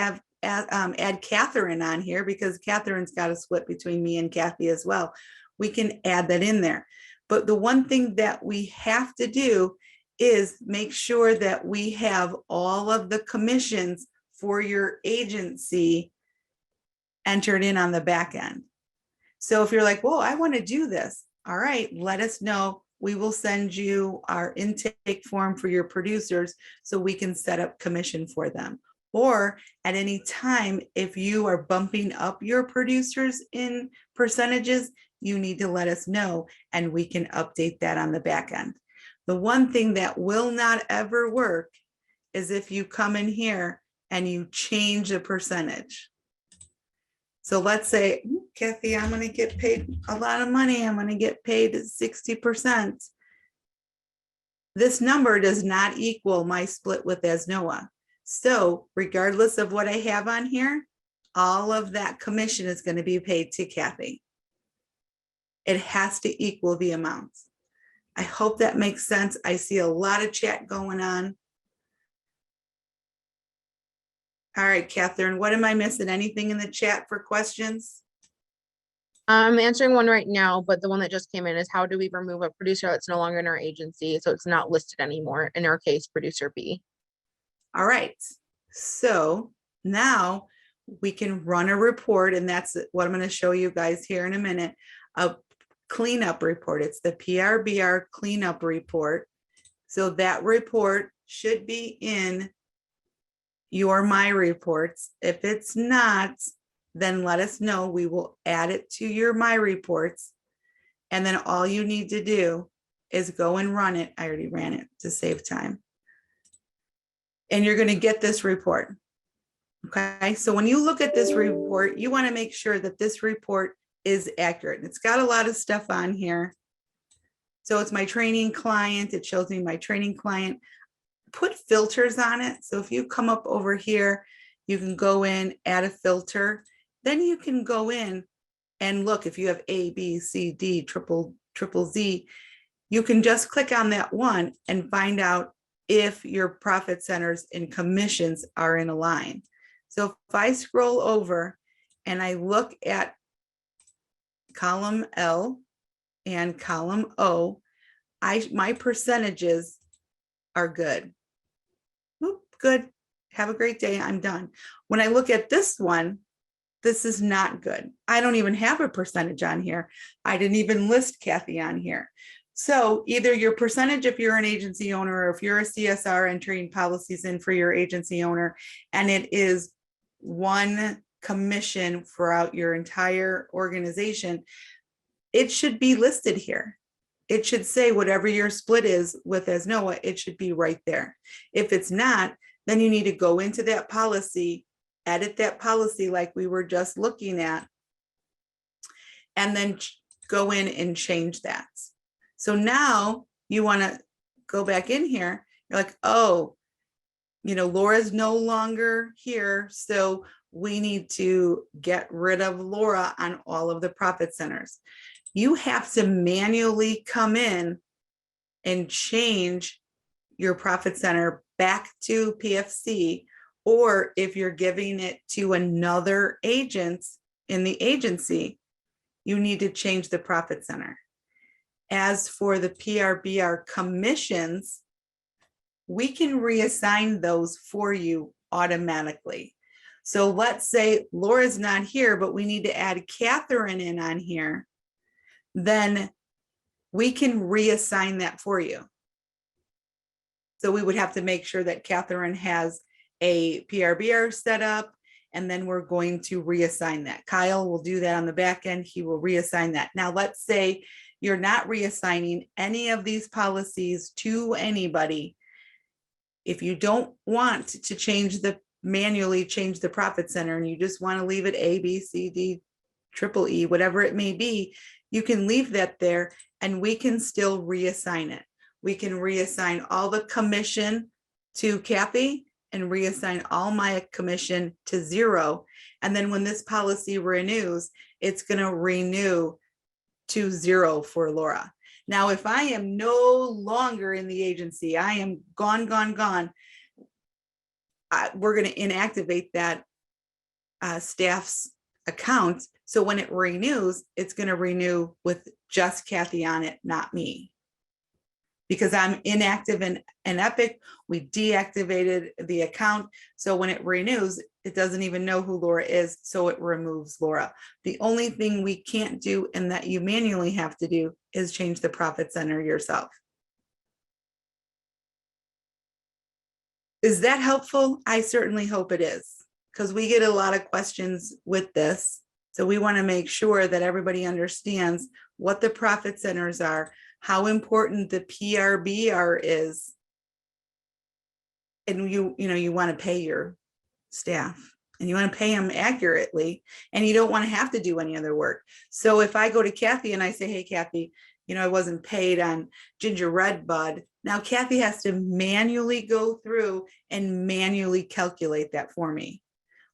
add Catherine on here, because Catherine's got a split between me and Kathy as well. We can add that in there. But the one thing that we have to do is make sure that we have all of the commissions for your agency entered in on the back end. So if you're like, whoa, I want to do this. All right, let us know. We will send you our intake form for your producers so we can set up commission for them. Or at any time, if you are bumping up your producers in percentages, you need to let us know and we can update that on the back end. The one thing that will not ever work is if you come in here and you change the percentage. So let's say, Kathy, I'm going to get paid a lot of money. I'm going to get paid 60%. This number does not equal my split with ASNOA. So regardless of what I have on here, all of that commission is going to be paid to Kathy. It has to equal the amounts. I hope that makes sense. I see a lot of chat going on. All right, Catherine, what am I missing? Anything in the chat for questions? I'm answering one right now, but the one that just came in is, how do we remove a producer that's no longer in our agency, so it's not listed anymore? In our case, producer B. All right, so now we can run a report, and that's what I'm going to show you guys here in a minute. A cleanup report. It's the PRBR cleanup report. So that report should be in your My Reports. If it's not, then let us know. We will add it to your My Reports. And then all you need to do is go and run it. I already ran it to save time. And you're going to get this report. Okay, so when you look at this report, you want to make sure that this report is accurate. It's got a lot of stuff on here. So it's my training client. It shows me my training client. Put filters on it. So if you come up over here, you can go in, add a filter. Then you can go in and look if you have A, B, C, D, triple Z. You can just click on that one and find out if your profit centers and commissions are in a line. So if I scroll over and I look at column L and column O, my percentages are good. Oop, good. Have a great day. I'm done. When I look at this one, this is not good. I don't even have a percentage on here. I didn't even list Kathy on here. So either your percentage if you're an agency owner, or if you're a CSR entering policies in for your agency owner, and it is one commission throughout your entire organization, it should be listed here. It should say whatever your split is with ASNOA, it should be right there. If it's not, then you need to go into that policy, edit that policy like we were just looking at, and then go in and change that. So now you want to go back in here. You're like, oh, Laura's no longer here. So we need to get rid of Laura on all of the profit centers. You have to manually come in and change your profit center back to PFC, or if you're giving it to another agent in the agency, you need to change the profit center. As for the PRBR commissions, we can reassign those for you automatically. So let's say Laura's not here, but we need to add Catherine in on here. Then we can reassign that for you. So we would have to make sure that Catherine has a PRBR set up, and then we're going to reassign that. Kyle will do that on the back end. He will reassign that. Now, let's say you're not reassigning any of these policies to anybody. If you don't want to manually change the profit center and you just want to leave it A, B, C, D, triple E, whatever it may be, you can leave that there and we can still reassign it. We can reassign all the commission to Kathy and reassign all my commission to 0. And then when this policy renews, it's going to renew to 0 for Laura. Now, if I am no longer in the agency, I am gone, we're going to inactivate that staff's account. So when it renews, it's going to renew with just Kathy on it, not me. Because I'm inactive in Epic, we deactivated the account. So when it renews, it doesn't even know who Laura is, so it removes Laura. The only thing we can't do and that you manually have to do is change the profit center yourself. Is that helpful? I certainly hope it is, because we get a lot of questions with this. So we want to make sure that everybody understands what the profit centers are, how important the PRBR is. And you want to pay your staff and you want to pay them accurately, and you don't want to have to do any other work. So if I go to Kathy and I say, hey, Kathy, I wasn't paid on Ginger Red Bud. Now Kathy has to manually go through and manually calculate that for me.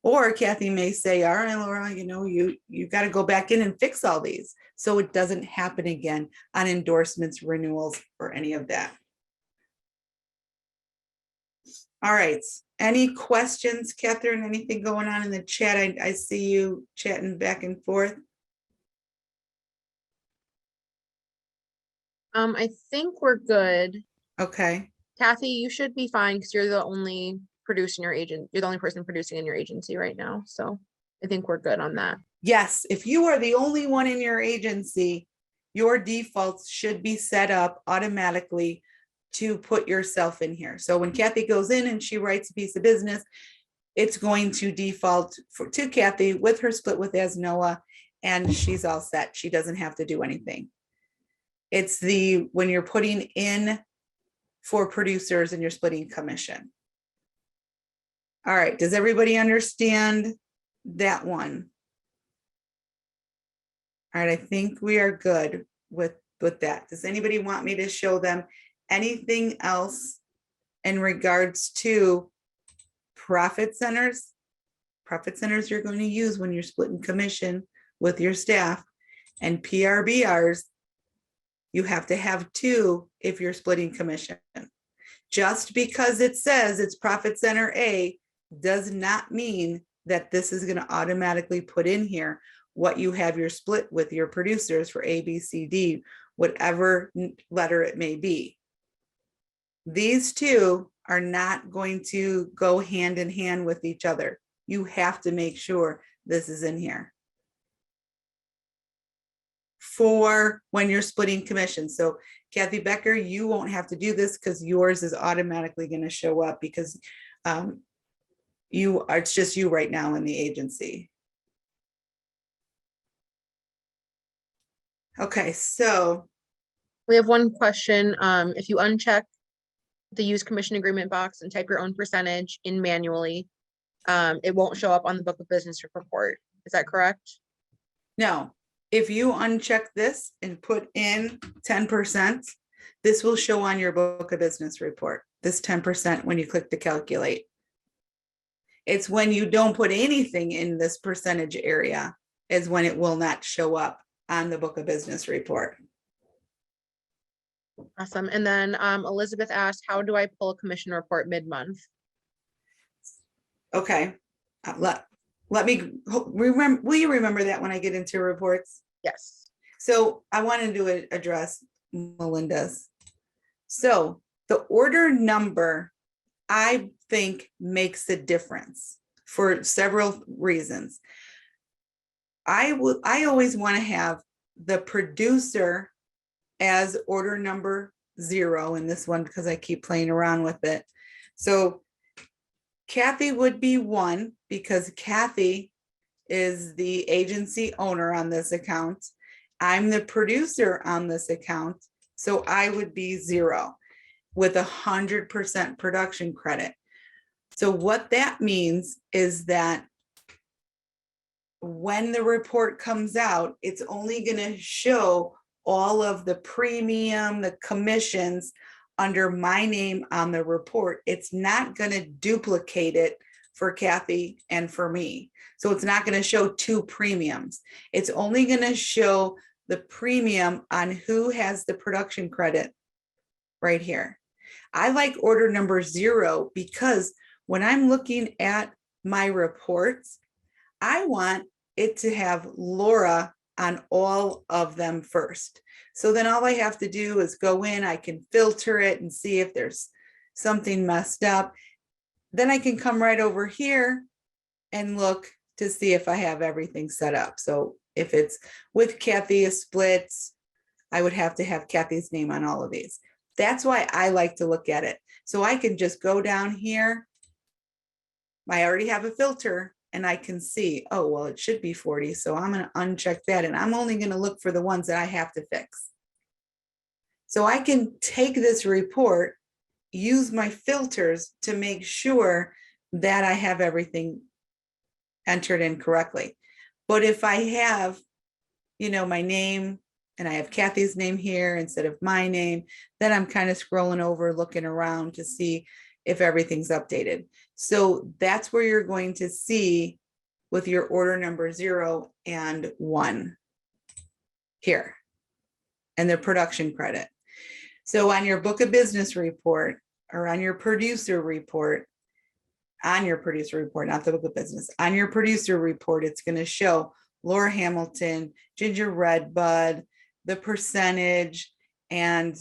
Or Kathy may say, all right, Laura, you got to go back in and fix all these so it doesn't happen again on endorsements, renewals, or any of that. All right. Any questions, Catherine? Anything going on in the chat? I see you chatting back and forth. I think we're good. Okay. Kathy, you should be fine because you're the only you're the only person producing in your agency right now. So I think we're good on that. Yes, if you are the only one in your agency, your defaults should be set up automatically to put yourself in here. So when Kathy goes in and she writes a piece of business, it's going to default to Kathy with her split with Asnoa, and she's all set. She doesn't have to do anything. It's when you're putting in for producers and you're splitting commission. All right, does everybody understand that one? All right, I think we are good with that. Does anybody want me to show them anything else in regards to profit centers? Profit centers you're going to use when you're splitting commission with your staff, and PRBRs, you have to have 2 if you're splitting commission. Just because it says it's profit center A does not mean that this is going to automatically put in here what you have your split with your producers for A, B, C, D, whatever letter it may be. These 2 are not going to go hand in hand with each other. You have to make sure this is in here for when you're splitting commission. So Kathy Becker, you won't have to do this because yours is automatically going to show up because it's just you right now in the agency. Okay, so we have one question. If you uncheck the use commission agreement box and type your own percentage in manually, it won't show up on the book of business report. Is that correct? No, if you uncheck this and put in 10%, this will show on your book of business report, this 10% when you click to calculate. It's when you don't put anything in this percentage area is when it will not show up on the book of business report. Awesome. And then Elizabeth asked, how do I pull a commission report mid-month? Okay, let me remember. Will you remember that when I get into reports? Yes. So I wanted to address, Melinda's. So the order number, I think, makes a difference for several reasons. I always want to have the producer as order number 0 in this one because I keep playing around with it. So Kathy would be 1 because Kathy is the agency owner on this account. I'm the producer on this account, so I would be 0 with 100% production credit. So what that means is that when the report comes out, it's only going to show all of the premium, the commissions under my name on the report. It's not going to duplicate it for Kathy and for me. So it's not going to show 2 premiums. It's only going to show the premium on who has the production credit right here. I like order number 0 because when I'm looking at my reports, I want it to have Laura on all of them first. So then all I have to do is go in, I can filter it and see if there's something messed up. Then I can come right over here and look to see if I have everything set up. So if it's with Kathy a split, I would have to have Kathy's name on all of these. That's why I like to look at it. So I can just go down here. I already have a filter and I can see, oh, well, it should be 40. So I'm going to uncheck that. And I'm only going to look for the ones that I have to fix. So I can take this report, use my filters to make sure that I have everything entered in correctly. But if I have, my name and I have Kathy's name here instead of my name, then I'm kind of scrolling over, looking around to see if everything's updated. So that's where you're going to see with your order number 0 and 1 here and the production credit. So on your book of business report or on your producer report, not the book of business, on your producer report, it's going to show Laura Hamilton, Ginger Redbud, the percentage, and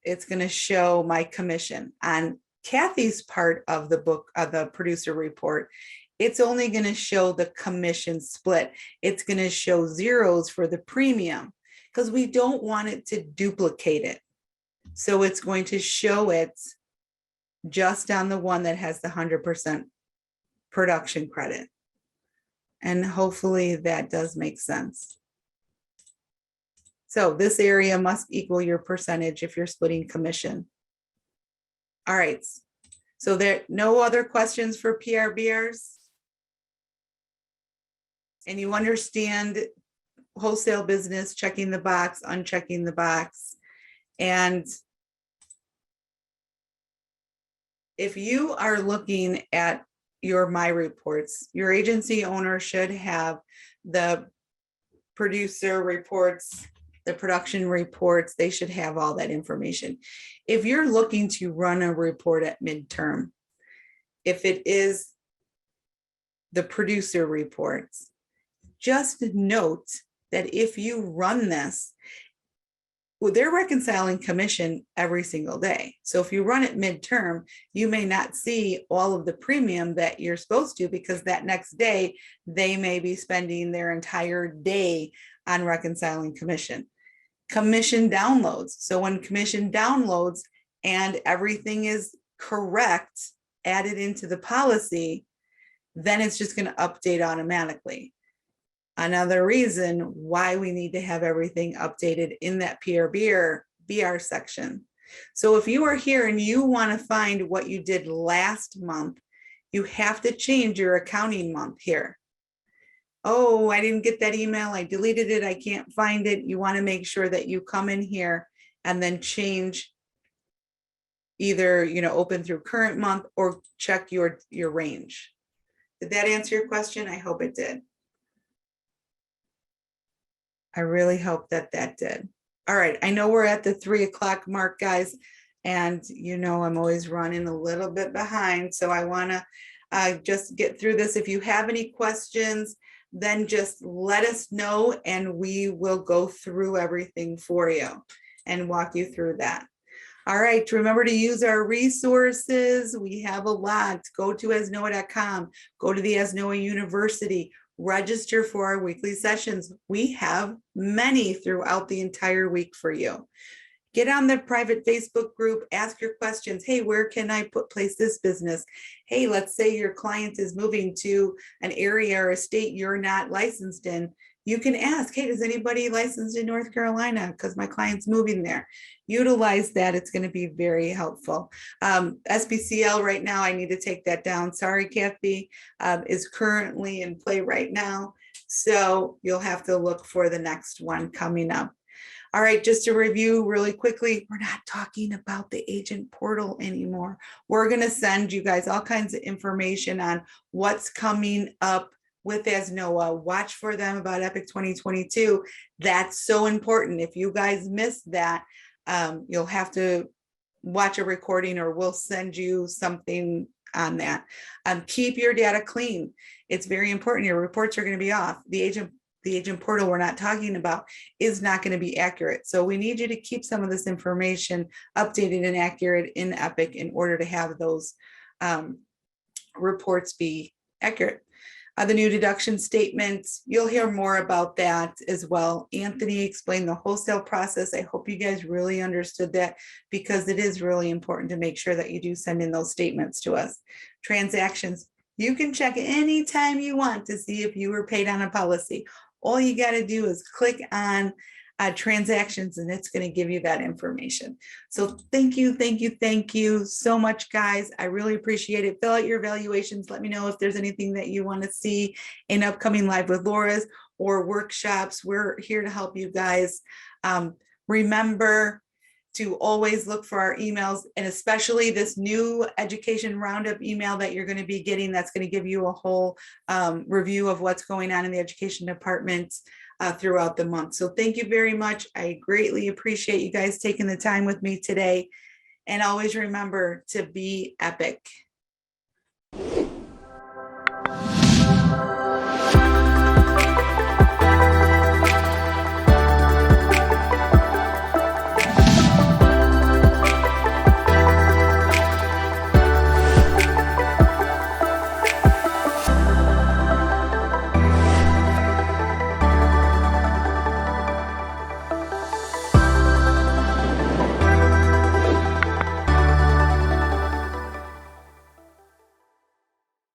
it's going to show my commission. On Kathy's part of the book, of the producer report, it's only going to show the commission split. It's going to show 0s for the premium because we don't want it to duplicate it. So it's going to show it just on the one that has the 100% production credit. And hopefully that does make sense. So this area must equal your percentage if you're splitting commission. All right. So there no other questions for PRBRs? And you understand wholesale business, checking the box, unchecking the box. And if you are looking at your My Reports, your agency owner should have the producer reports, the production reports, they should have all that information. If you're looking to run a report at midterm, if it is the producer reports, just note that if you run this, well, they're reconciling commission every single day. So if you run it midterm, you may not see all of the premium that you're supposed to because that next day they may be spending their entire day on reconciling commission. Commission downloads. So when commission downloads and everything is correct, added into the policy, then it's just going to update automatically. Another reason why we need to have everything updated in that PRBR section. So if you are here and you want to find what you did last month, you have to change your accounting month here. Oh, I didn't get that email. I deleted it. I can't find it. You want to make sure that you come in here and then change either, open through current month or check your range. Did that answer your question? I hope it did. I really hope that did. All right, I know we're at the 3 o'clock mark, guys, and I'm always running a little bit behind, so I want to just get through this. If you have any questions, then just let us know and we will go through everything for you. and walk you through that. All right, remember to use our resources. We have a lot. Go to ESNOA.com, go to the ESNOA University, register for our weekly sessions. We have many throughout the entire week for you. Get on the private Facebook group, ask your questions. Hey, where can I place this business? Hey, let's say your client is moving to an area or a state you're not licensed in. You can ask, hey, is anybody licensed in North Carolina? Because my client's moving there. Utilize that. It's going to be very helpful. SBCL right now, I need to take that down. Sorry, Kathy, is currently in play right now. So you'll have to look for the next one coming up. All right, just to review really quickly, we're not talking about the agent portal anymore. We're going to send you guys all kinds of information on what's coming up with ESNOA. Watch for them about Epic 2022. That's so important. If you guys missed that, you'll have to watch a recording or we'll send you something on that. Keep your data clean. It's very important. Your reports are going to be off. The agent portal we're not talking about is not going to be accurate. So we need you to keep some of this information updated and accurate in Epic in order to have those reports be accurate. The new deduction statements, you'll hear more about that as well. Anthony explained the wholesale process. I hope you guys really understood that because it is really important to make sure that you do send in those statements to us. Transactions, you can check anytime you want to see if you were paid on a policy. All you got to do is click on transactions and it's going to give you that information. So thank you so much, guys. I really appreciate it. Fill out your evaluations. Let me know if there's anything that you want to see in upcoming Live with Laura's or workshops. We're here to help you guys. Remember to always look for our emails, and especially this new education roundup email that you're going to be getting. That's going to give you a whole review of what's going on in the education department throughout the month. So thank you very much. I greatly appreciate you guys taking the time with me today. And always remember to be epic.